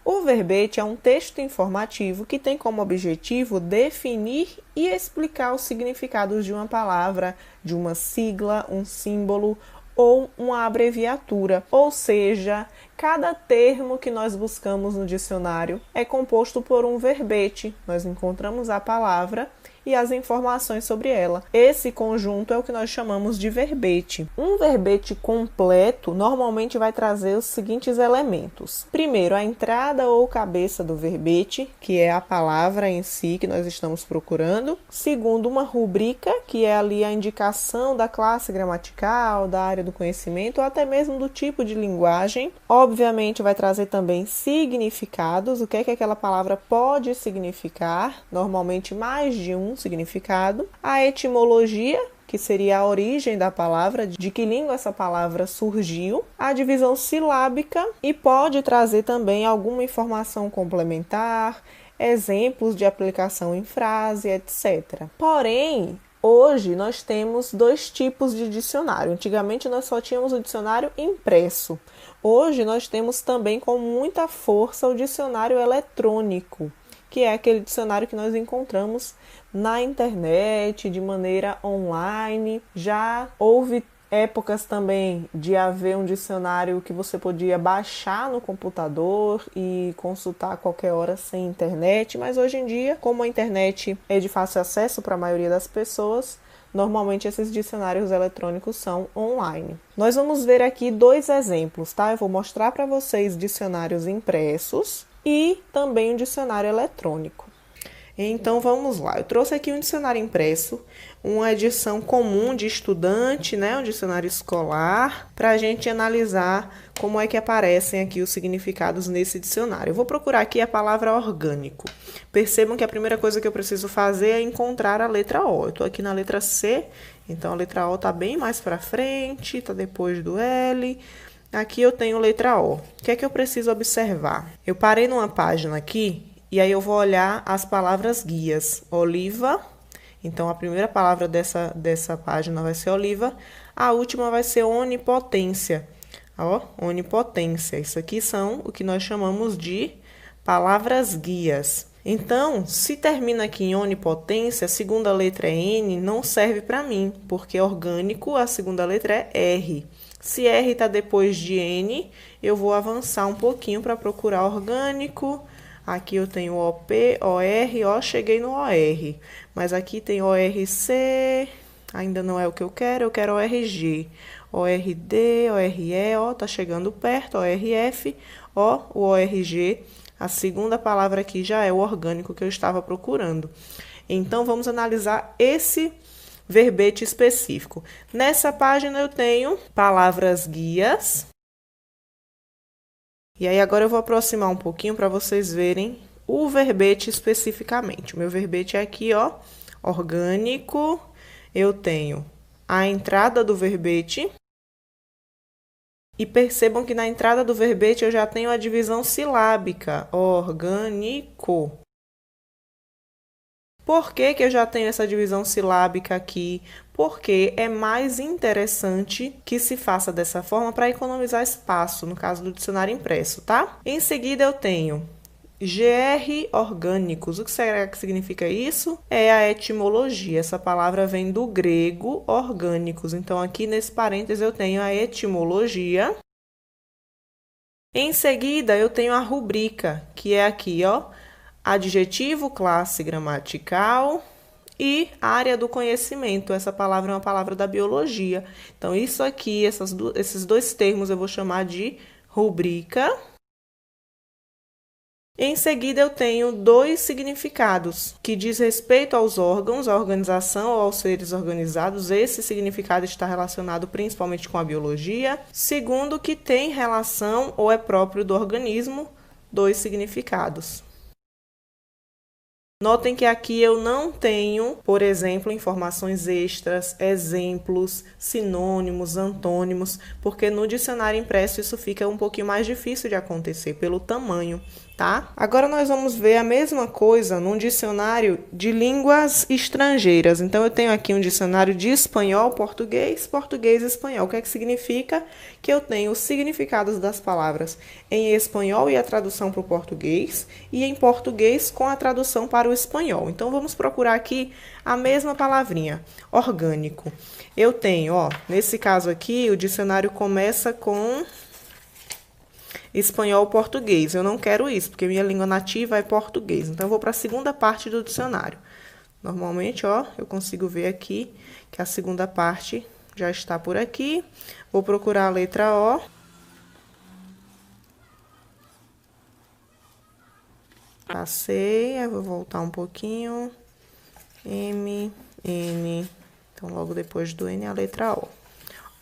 O verbete é um texto informativo que tem como objetivo definir e explicar os significados de uma palavra, de uma sigla, um símbolo ou uma abreviatura, ou seja, cada termo que nós buscamos no dicionário é composto por um verbete. Nós encontramos a palavra e as informações sobre ela. Esse conjunto é o que nós chamamos de verbete. Um verbete completo normalmente vai trazer os seguintes elementos. Primeiro, a entrada ou cabeça do verbete, que é a palavra em si que nós estamos procurando. Segundo, uma rubrica, que é ali a indicação da classe gramatical, da área do conhecimento, ou até mesmo do tipo de linguagem. Obviamente, vai trazer também significados, o que é que aquela palavra pode significar, normalmente mais de um significado. A etimologia, que seria a origem da palavra, de que língua essa palavra surgiu, a divisão silábica e pode trazer também alguma informação complementar, exemplos de aplicação em frase, etc. Porém, hoje nós temos dois tipos de dicionário. Antigamente nós só tínhamos o dicionário impresso. Hoje nós temos também com muita força o dicionário eletrônico, que é aquele dicionário que nós encontramos na internet, de maneira online. Já houve épocas também de haver um dicionário que você podia baixar no computador e consultar a qualquer hora sem internet, mas hoje em dia, como a internet é de fácil acesso para a maioria das pessoas, normalmente esses dicionários eletrônicos são online. Nós vamos ver aqui dois exemplos, tá? Eu vou mostrar para vocês dicionários impressos e também um dicionário eletrônico. Então vamos lá, eu trouxe aqui um dicionário impresso, uma edição comum de estudante, né, um dicionário escolar, para a gente analisar como é que aparecem aqui os significados nesse dicionário. Eu vou procurar aqui a palavra orgânico. Percebam que a primeira coisa que eu preciso fazer é encontrar a letra O. Eu estou aqui na letra C, então a letra O está bem mais para frente, está depois do L. Aqui eu tenho letra O. O que é que eu preciso observar? Eu parei numa página aqui e aí eu vou olhar as palavras guias. Oliva, então a primeira palavra dessa página vai ser oliva. A última vai ser onipotência. Ó, onipotência. Isso aqui são o que nós chamamos de palavras guias. Então, se termina aqui em onipotência, a segunda letra é N, não serve para mim, porque orgânico, a segunda letra é R. Se R está depois de N, eu vou avançar um pouquinho para procurar orgânico. Aqui eu tenho OP, OR, ó, cheguei no OR. Mas aqui tem ORC, ainda não é o que eu quero ORG. ORD, ORE, ó, tá chegando perto, ORF, ó, o ORG. A segunda palavra aqui já é o orgânico que eu estava procurando. Então, vamos analisar esse verbete específico. Nessa página eu tenho palavras guias. E aí agora eu vou aproximar um pouquinho para vocês verem o verbete especificamente. O meu verbete é aqui, ó, orgânico. Eu tenho a entrada do verbete. E percebam que na entrada do verbete eu já tenho a divisão silábica, orgânico. Por que que eu já tenho essa divisão silábica aqui? Porque é mais interessante que se faça dessa forma para economizar espaço, no caso do dicionário impresso, tá? Em seguida eu tenho GR orgânicos. O que será que significa isso? É a etimologia. Essa palavra vem do grego orgânicos. Então, aqui nesse parênteses eu tenho a etimologia. Em seguida, eu tenho a rubrica, que é aqui, ó, adjetivo, classe gramatical e área do conhecimento. Essa palavra é uma palavra da biologia. Então, isso aqui, esses dois termos eu vou chamar de rubrica. Em seguida, eu tenho dois significados, que diz respeito aos órgãos, à organização ou aos seres organizados. Esse significado está relacionado principalmente com a biologia. Segundo, que tem relação ou é próprio do organismo, dois significados. Notem que aqui eu não tenho, por exemplo, informações extras, exemplos, sinônimos, antônimos, porque no dicionário impresso isso fica um pouquinho mais difícil de acontecer pelo tamanho, tá? Agora nós vamos ver a mesma coisa num dicionário de línguas estrangeiras. Então eu tenho aqui um dicionário de espanhol, português, português e espanhol. O que é que significa? Que eu tenho os significados das palavras em espanhol e a tradução para o português, e em português com a tradução para o espanhol. Então vamos procurar aqui a mesma palavrinha, orgânico. Eu tenho, ó, nesse caso aqui, o dicionário começa com espanhol-português. Eu não quero isso, porque minha língua nativa é português. Então eu vou para a segunda parte do dicionário. Normalmente, ó, eu consigo ver aqui que a segunda parte já está por aqui. Vou procurar a letra O. Passei, eu vou voltar um pouquinho. M, N. Então, logo depois do N, a letra O.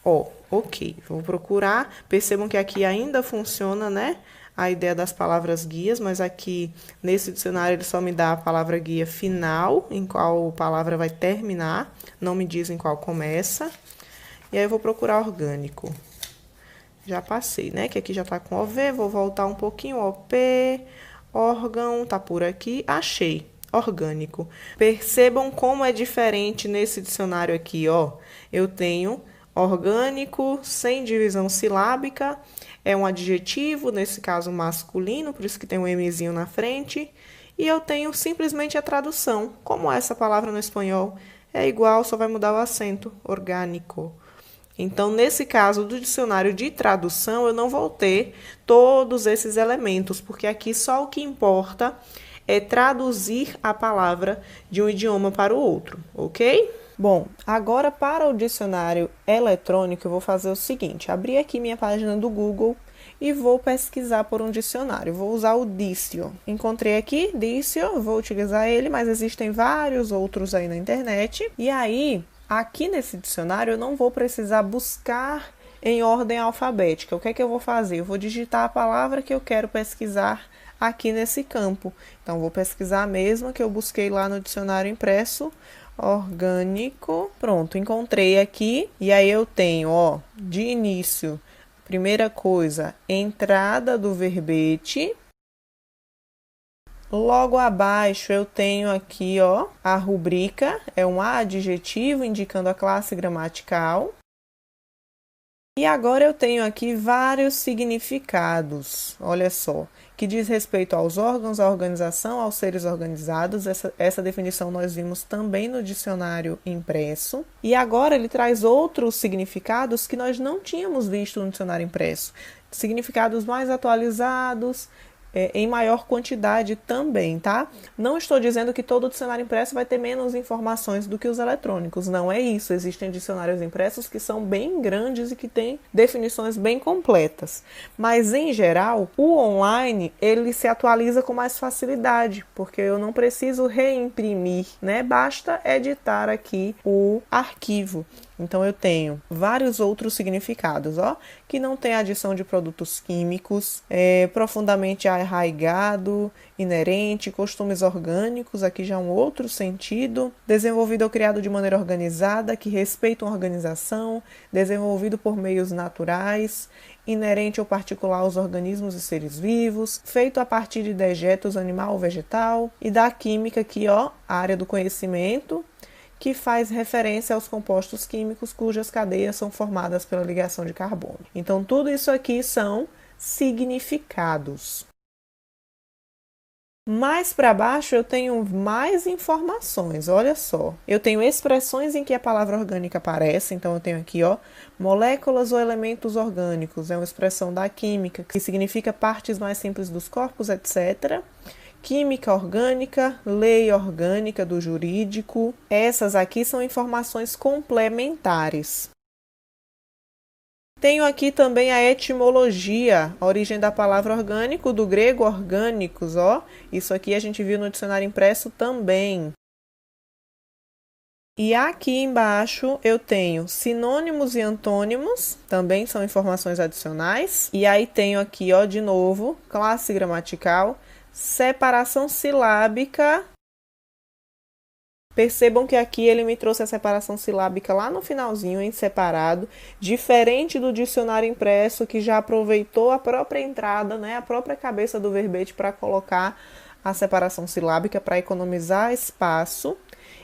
Ó, ok. Vou procurar. Percebam que aqui ainda funciona, né? A ideia das palavras guias, mas aqui nesse dicionário ele só me dá a palavra guia final, em qual palavra vai terminar. Não me diz em qual começa. E aí eu vou procurar orgânico. Já passei, né? Que aqui já tá com OV. Vou voltar um pouquinho. OP. Órgão, tá por aqui. Achei. Orgânico. Percebam como é diferente nesse dicionário aqui, ó. Eu tenho orgânico sem divisão silábica. É um adjetivo, nesse caso masculino, por isso que tem um Mzinho na frente. E eu tenho simplesmente a tradução. Como essa palavra no espanhol é igual, só vai mudar o acento. Orgânico. Então, nesse caso do dicionário de tradução, eu não vou ter todos esses elementos, porque aqui só o que importa é traduzir a palavra de um idioma para o outro, ok? Bom, agora para o dicionário eletrônico, eu vou fazer o seguinte: abrir aqui minha página do Google e vou pesquisar por um dicionário. Vou usar o Dicio. Encontrei aqui, Dicio, vou utilizar ele, mas existem vários outros aí na internet. E aí, aqui nesse dicionário, eu não vou precisar buscar em ordem alfabética. O que é que eu vou fazer? Eu vou digitar a palavra que eu quero pesquisar aqui nesse campo. Então, vou pesquisar a mesma que eu busquei lá no dicionário impresso, orgânico. Pronto, encontrei aqui. E aí eu tenho, ó, de início, primeira coisa, entrada do verbete. Logo abaixo eu tenho aqui, ó, a rubrica, é um adjetivo indicando a classe gramatical. E agora eu tenho aqui vários significados, olha só, que diz respeito aos órgãos, à organização, aos seres organizados. Essa definição nós vimos também no dicionário impresso. E agora ele traz outros significados que nós não tínhamos visto no dicionário impresso. Significados mais atualizados, em maior quantidade também, tá? Não estou dizendo que todo dicionário impresso vai ter menos informações do que os eletrônicos, não é isso. Existem dicionários impressos que são bem grandes e que têm definições bem completas. Mas, em geral, o online, ele se atualiza com mais facilidade, porque eu não preciso reimprimir, né? Basta editar aqui o arquivo. Então, eu tenho vários outros significados, ó, que não tem adição de produtos químicos, profundamente arraigado, inerente, costumes orgânicos, aqui já um outro sentido, desenvolvido ou criado de maneira organizada, que respeita uma organização, desenvolvido por meios naturais, inerente ou particular aos organismos e seres vivos, feito a partir de dejetos animal ou vegetal, e da química aqui, ó, a área do conhecimento, que faz referência aos compostos químicos cujas cadeias são formadas pela ligação de carbono. Então, tudo isso aqui são significados. Mais para baixo eu tenho mais informações, olha só. Eu tenho expressões em que a palavra orgânica aparece, então eu tenho aqui, ó, moléculas ou elementos orgânicos, é uma expressão da química, que significa partes mais simples dos corpos, etc. Química orgânica, lei orgânica do jurídico. Essas aqui são informações complementares. Tenho aqui também a etimologia, a origem da palavra orgânico, do grego orgânicos, ó. Isso aqui a gente viu no dicionário impresso também. E aqui embaixo eu tenho sinônimos e antônimos, também são informações adicionais. E aí tenho aqui, ó, de novo, classe gramatical, separação silábica Percebam que aqui ele me trouxe a separação silábica lá no finalzinho, em separado, diferente do dicionário impresso, que já aproveitou a própria entrada, né, a própria cabeça do verbete para colocar a separação silábica para economizar espaço.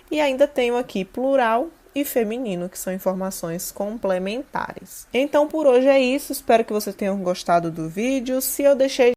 E ainda tenho aqui plural e feminino, que são informações complementares. Então, por hoje é isso. Espero que vocês tenham gostado do vídeo. Se eu deixei